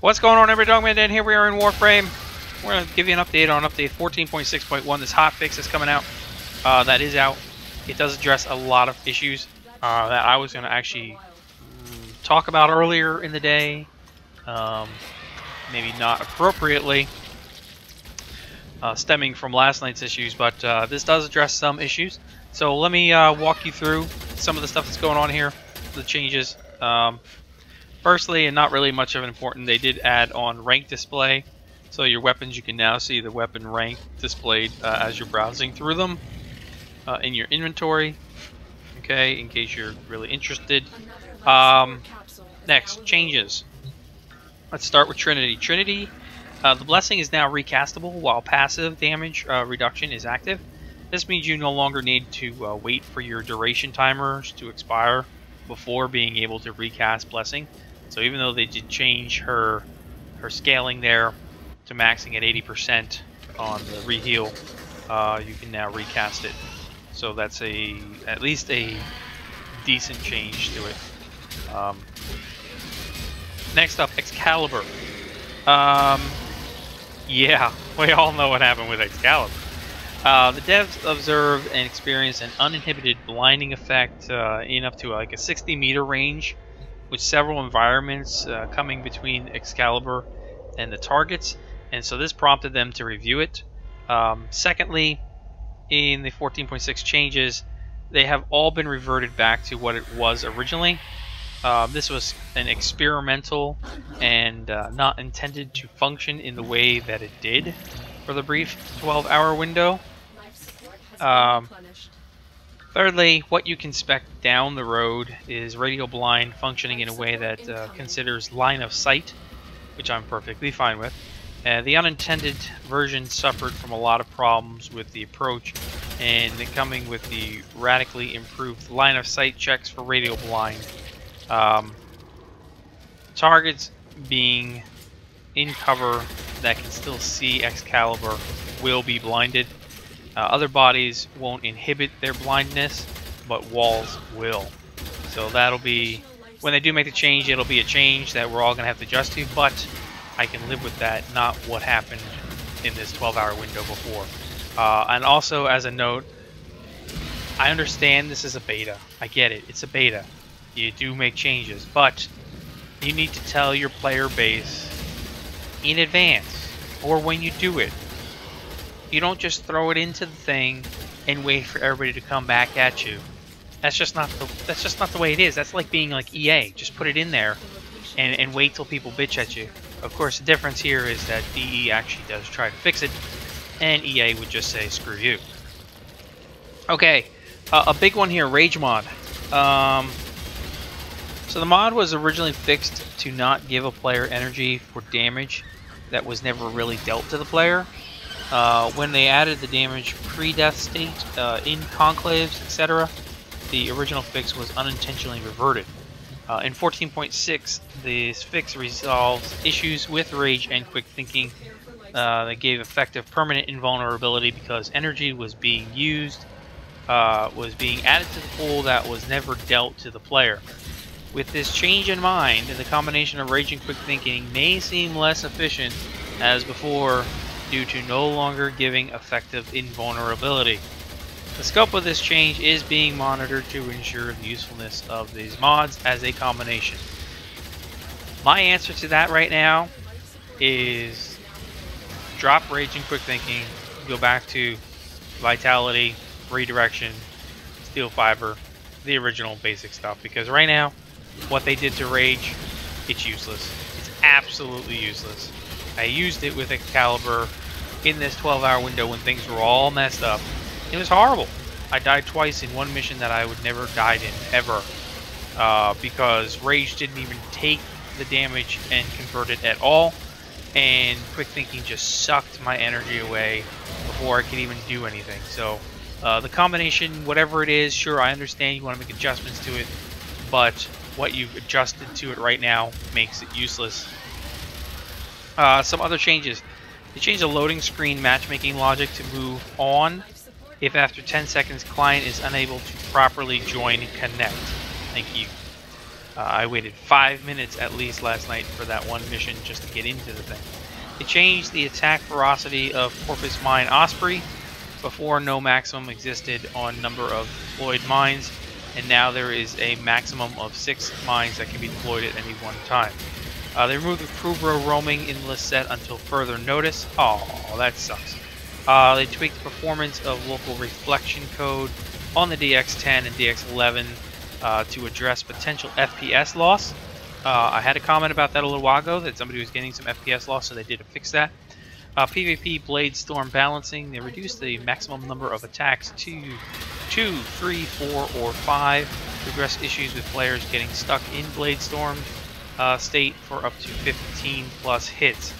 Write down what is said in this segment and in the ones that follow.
What's going on, everybody? Dogman Dan here. We are in Warframe. We're going to give you an update on update 14.6.1. This hotfix is coming out. That is out. It does address a lot of issues that I was going to actually talk about earlier in the day. Maybe not appropriately, stemming from last night's issues, but this does address some issues. So let me walk you through some of the stuff that's going on here, the changes. Firstly, and not really much of an important, they did add on rank display. So your weapons, you can now see the weapon rank displayed as you're browsing through them in your inventory. Okay, in case you're really interested. Next, changes. Let's start with Trinity. Trinity, the blessing is now recastable while passive damage reduction is active. This means you no longer need to wait for your duration timers to expire before being able to recast blessing. So even though they did change her scaling there to maxing at 80% on the reheal, you can now recast it. So that's at least a decent change to it. Next up, Excalibur. Yeah, we all know what happened with Excalibur. The devs observed and experienced an uninhibited blinding effect in up to like a 60-meter range, with several environments coming between Excalibur and the targets, and so this prompted them to review it. Secondly, in the 14.6 changes, they have all been reverted back to what it was originally. This was an experimental and not intended to function in the way that it did for the brief 12-hour window. Thirdly, what you can expect down the road is radio blind functioning in a way that considers line of sight, which I'm perfectly fine with. The unintended version suffered from a lot of problems with the approach, and coming with the radically improved line of sight checks for radio blind. Targets being in cover that can still see Excalibur will be blinded. Other bodies won't inhibit their blindness, but walls will. So that'll be, when they do make the change, it'll be a change that we're all going to have to adjust to, but I can live with that, not what happened in this 12-hour window before. And also, as a note, I understand this is a beta. I get it. It's a beta. You do make changes, but you need to tell your player base in advance, or when you do it. You don't just throw it into the thing and wait for everybody to come back at you. That's just not the way it is. That's like being like EA. Just put it in there and wait till people bitch at you. Of course, the difference here is that DE actually does try to fix it, and EA would just say screw you. Okay, a big one here, Rage mod. So the mod was originally fixed to not give a player energy for damage that was never really dealt to the player. When they added the damage pre-death state in conclaves, etc., the original fix was unintentionally reverted. In 14.6, this fix resolves issues with rage and quick thinking. They gave effective permanent invulnerability because energy was being used, was being added to the pool that was never dealt to the player. With this change in mind, the combination of rage and quick thinking may seem less efficient as before, due to no longer giving effective invulnerability. The scope of this change is being monitored to ensure the usefulness of these mods as a combination. My answer to that right now is drop rage and quick thinking, go back to vitality, redirection, steel fiber, the original basic stuff, because right now what they did to rage, it's useless. It's absolutely useless. I used it with Excalibur in this 12-hour window when things were all messed up. It was horrible. I died twice in one mission that I would never died in, ever. Because Rage didn't even take the damage and convert it at all. And Quick Thinking just sucked my energy away before I could even do anything. So, the combination, whatever it is, sure, I understand you want to make adjustments to it. But what you've adjusted to it right now makes it useless. Some other changes. They changed the loading screen matchmaking logic to move on if after 10 seconds client is unable to properly join connect. Thank you. I waited 5 minutes at least last night for that one mission just to get into the thing. They changed the attack ferocity of Porpoise Mine Osprey. Before, no maximum existed on number of deployed mines, and now there is a maximum of 6 mines that can be deployed at any one time. They removed the crew bro roaming in the set until further notice. Oh, that sucks. They tweaked the performance of local reflection code on the DX10 and DX11 to address potential FPS loss. I had a comment about that a little while ago, that somebody was getting some FPS loss, so they did fix that. PvP Blade Storm balancing. They reduced the maximum number of attacks to 2, 3, 4, or 5 to address issues with players getting stuck in Blade Storm state for up to 15 plus hits.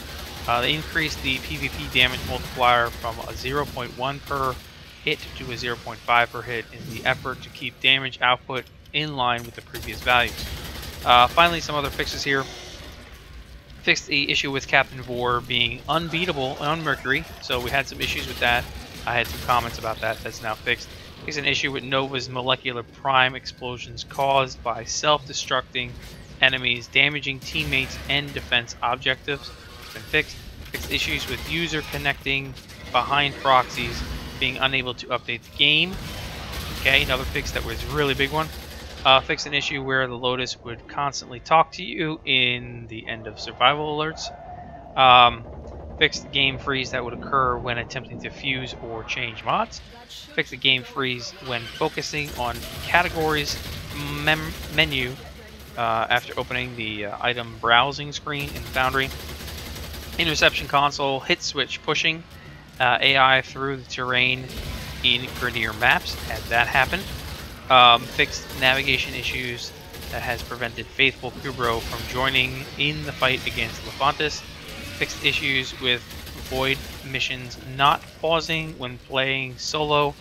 They increased the PvP damage multiplier from a 0.1 per hit to a 0.5 per hit in the effort to keep damage output in line with the previous values. Finally, some other fixes here. Fixed the issue with Captain Vor being unbeatable on Mercury, so we had some issues with that. I had some comments about that. That's now fixed. Fixed an issue with Nova's molecular prime explosions caused by self-destructing enemies, damaging teammates and defense objectives. It's been fixed. Fixed issues with user connecting behind proxies being unable to update the game. Okay, another fix that was a really big one. Fix an issue where the Lotus would constantly talk to you in the end of survival alerts. Fix the game freeze that would occur when attempting to fuse or change mods. Fix the game freeze when focusing on categories menu after opening the item browsing screen in Foundry. Interception console hit switch pushing AI through the terrain in Grenier maps. Had that happen. Fixed navigation issues that has prevented Faithful Kubro from joining in the fight against Lefantis. Fixed issues with Void missions not pausing when playing solo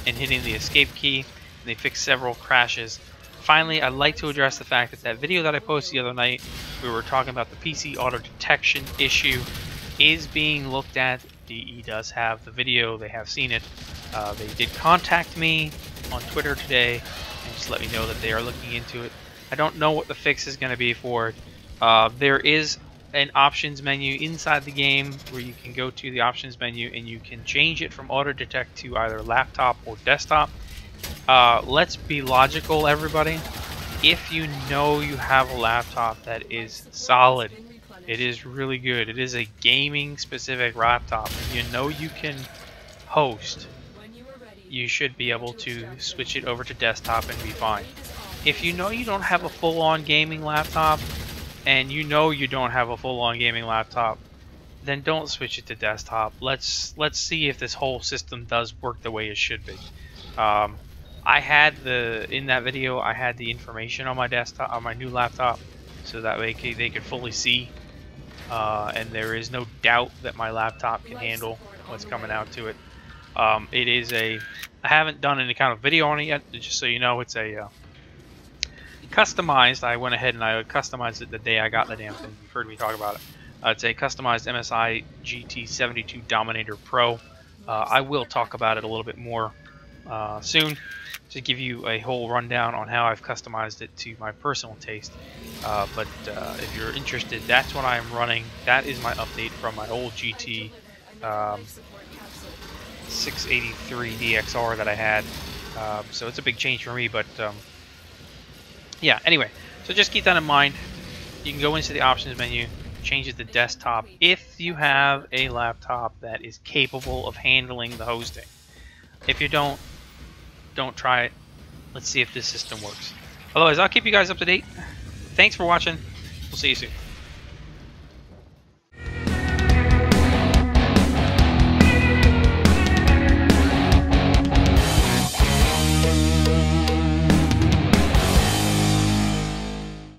and hitting the escape key. They fixed several crashes. Finally, I'd like to address the fact that video that I posted the other night, we were talking about the PC auto detection issue, is being looked at. DE does have the video, they have seen it. They did contact me on Twitter today and just let me know that they are looking into it. I don't know what the fix is going to be for it. There is an options menu inside the game where you can go to the options menu and you can change it from auto detect to either laptop or desktop. Let's be logical, everybody. If you know you have a laptop that is solid, it is really good, it is a gaming specific laptop, and you know you can host, you should be able to switch it over to desktop and be fine. If you know you don't have a full-on gaming laptop, and you know you don't have a full-on gaming laptop, then don't switch it to desktop. Let's see if this whole system does work the way it should be. I had in that video, I had the information on my desktop, on my new laptop, so that way they could fully see, and there is no doubt that my laptop can handle what's coming out to it. It is I haven't done any kind of video on it yet, just so you know. It's a customized. I went ahead and I customized it the day I got the damn thing. You've heard me talk about it. It's a customized MSI GT72 Dominator Pro. I will talk about it a little bit more soon to give you a whole rundown on how I've customized it to my personal taste. But if you're interested, that's what I'm running. That is my update from my old GT 683 DXR that I had. So it's a big change for me, but yeah, anyway, so just keep that in mind. You can go into the options menu, change it to desktop if you have a laptop that is capable of handling the hosting. If you don't try it. Let's see if this system works. Otherwise, I'll keep you guys up to date. Thanks for watching. We'll see you soon.